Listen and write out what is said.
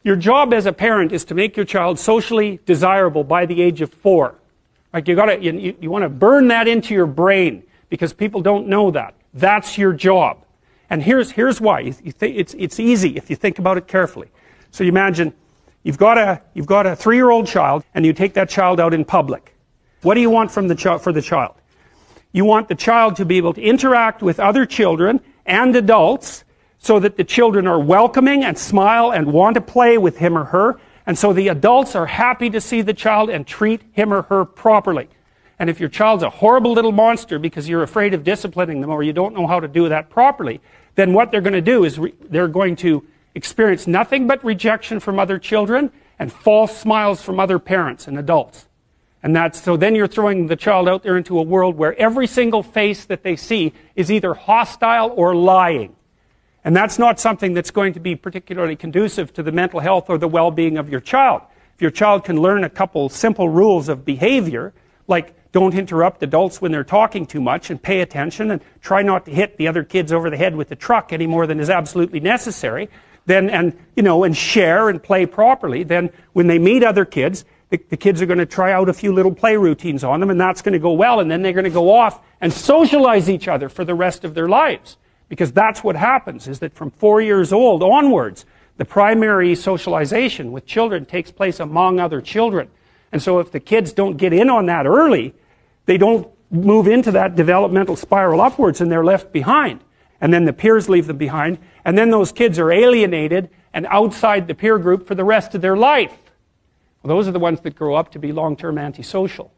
Your job as a parent is to make your child socially desirable by the age of 4. Like you want to burn that into your brain because people don't know that. That's your job. And here's why. It's easy if you think about it carefully. So you imagine you've got a 3-year-old child and you take that child out in public. What do you want from for the child? You want the child to be able to interact with other children and adults so that the children are welcoming and smile and want to play with him or her, and so the adults are happy to see the child and treat him or her properly. And if your child's a horrible little monster because you're afraid of disciplining them or you don't know how to do that properly, then what they're going to do is they're going to experience nothing but rejection from other children and false smiles from other parents and adults. And so then you're throwing the child out there into a world where every single face that they see is either hostile or lying. And that's not something that's going to be particularly conducive to the mental health or the well-being of your child. If your child can learn a couple simple rules of behavior, like don't interrupt adults when they're talking too much and pay attention and try not to hit the other kids over the head with the truck any more than is absolutely necessary, and share and play properly, then when they meet other kids, the kids are going to try out a few little play routines on them, and that's going to go well, and then they're going to go off and socialize each other for the rest of their lives. Because that's what happens, is that from 4 years old onwards, the primary socialization with children takes place among other children. And so if the kids don't get in on that early, they don't move into that developmental spiral upwards and they're left behind. And then the peers leave them behind, and then those kids are alienated and outside the peer group for the rest of their life. Well, those are the ones that grow up to be long-term antisocial.